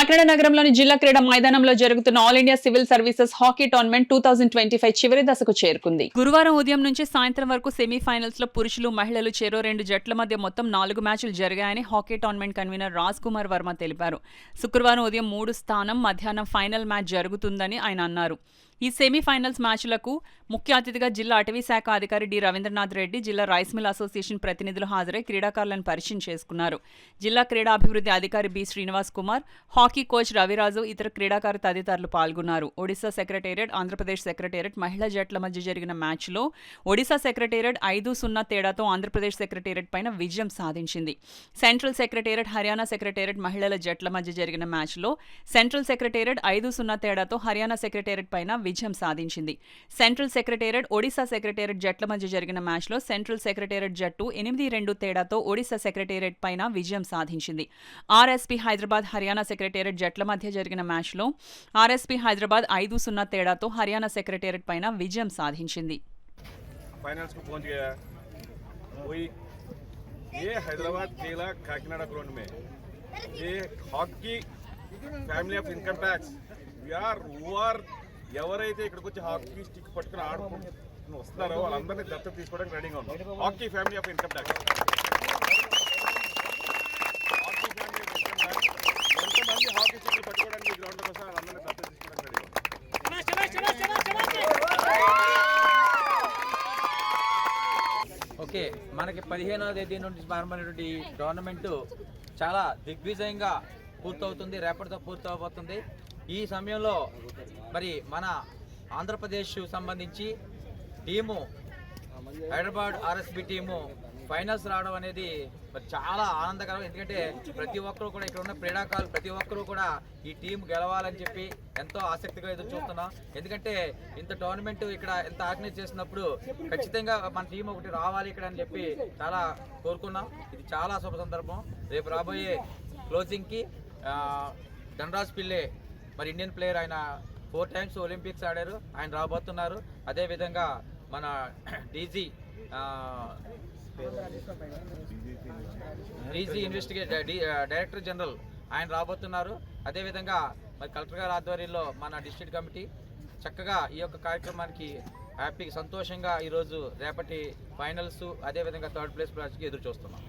కాకినాడ నగరంలోని జిల్లా క్రీడా మైదానంలో జరుగుతున్న all India civil services hockey tournament 2025 చివరి దశకు చేరుకుంది. గురువారం ఉదయం నుంచి సాయంత్రం వరకు సెమీఫైనల్స్ లో పురుషులు మహిళలు చెరో 2 జట్ల మధ్య మొత్తం 4 మ్యాచ్లు జరిగాయని hockey tournament convener Raj Kumar Varma తెలిపారు. శుక్రవారం ఉదయం 3 స్థానం మధ్యాహ్నం ఫైనల్ మ్యాచ్ జరుగుతుందని ఆయన అన్నారు. ఈ సెమీఫైనల్స్ మ్యాచ్లకు ముఖ్య అతిథిగా జిల్లా అటవీ శాఖ అధికారి డి రవీంద్రనాథ్ రెడ్డి, జిల్లా రైస్ మిల్ అసోసియేషన్ ప్రతినిధులు హాజరై క్రీడాకారులను పరిచయం చేసుకున్నారు. జిల్లా క్రీడాభివృద్ధి అధికారి B Srinivas Kumar, hockey coach Raviraju, ఇతర క్రీడాకారు తదితరులు పాల్గొన్నారు. ఒడిశా సెక్రటేరియట్, ఆంధ్రప్రదేశ్ సెక్రటేరియట్ మహిళా జట్ల మధ్య జరిగిన మ్యాచ్లో ఒడిశా సెక్రటేరియట్ 5-0 తేడాతో ఆంధ్రప్రదేశ్ సెక్రటేరియట్ పైన విజయం సాధించింది. సెంట్రల్ సెక్రటేరియట్, హర్యానా సెక్రటేరియట్ మహిళల జట్ల మధ్య జరిగిన మ్యాచ్లో సెంట్రల్ సెక్రటేరియట్ 5-0 తేడాతో హర్యానా సెక్రటేరియట్ పైన విజయం సాధించింది. సెంట్రల్ సెక్రటేరియట్, ఒడిశా సెక్రటేరియట్ జట్ల మధ్య జరిగిన మ్యాచ్లో సెంట్రల్ సెక్రటేరియట్ జట్టు 8-2 తేడాతో ఒడిశా సెక్రటేరియట్ పైన విజయం సాధించింది. ఆర్ఎస్పీ హైదరాబాద్, హర్యానా సెక్రటేరియట్ జట్ల మధ్య జరిగిన మ్యాచ్లో ఆర్ఎస్పీ హైదరాబాద్ 5-0 తేడాతో హర్యానా సెక్రటేరియట్ పైన విజయం సాధించింది. हैदराबाद खेला काकीनाडा ग्राउंड में ये hockey family of income tax ఎవరైతే ఇక్కడికి వచ్చి హాకీ స్టిక్ పట్టుకుని ఆడుకుని వస్తున్నారో వాళ్ళందరినీ దత్తత తీసుకోవడానికి రెడీగా ఉన్నాం. Hockey family of income tax ఎంతమంది హాకీ స్టిక్ పట్టుకోవడానికి గ్రౌండ్కి వస్తారు వాళ్ళందరినీ దత్తత తీసుకోవడానికి రెడీగా ఓకే, మనకి 15వ తేదీ నుండి ప్రారంభమైనటువంటి టోర్నమెంట్ చాలా దిగ్విజయంగా పూర్తవుతుంది. రేపటితో పూర్తవబోతుంది. ఈ సమయంలో మరి మన ఆంధ్రప్రదేశ్ సంబంధించి team Hyderabad RSB team finals రావడం అనేది మరి చాలా ఆనందకరం. ఎందుకంటే ప్రతి ఒక్కరూ కూడా ఇక్కడ ఉన్న క్రీడాకారులు ప్రతి ఒక్కరూ కూడా ఈ టీం గెలవాలని చెప్పి ఎంతో ఆసక్తిగా ఎదురు చూస్తున్నాం. ఎందుకంటే ఇంత టోర్నమెంట్ ఇక్కడ ఎంత ఆర్గనైజ్ చేసినప్పుడు ఖచ్చితంగా మన టీం ఒకటి రావాలి ఇక్కడ అని చెప్పి చాలా కోరుకున్నాం. ఇది చాలా శుభ సందర్భం. రేపు రాబోయే క్లోజింగ్కి ధనరాజ్ పిల్లే మరి ఇండియన్ ప్లేయర్, ఆయన 4 times ఒలింపిక్స్ ఆడారు, ఆయన రాబోతున్నారు. అదేవిధంగా మన డీజీ డైరెక్టర్ జనరల్ ఆయన రాబోతున్నారు. అదేవిధంగా మరి కలెక్టర్ గారి ఆధ్వర్యంలో మన డిస్ట్రిక్ట్ కమిటీ చక్కగా ఈ యొక్క కార్యక్రమానికి హ్యాపీగా సంతోషంగా ఈరోజు రేపటి ఫైనల్స్ అదేవిధంగా 3rd ప్లేస్ మ్యాచ్కి ఎదురు చూస్తున్నాం.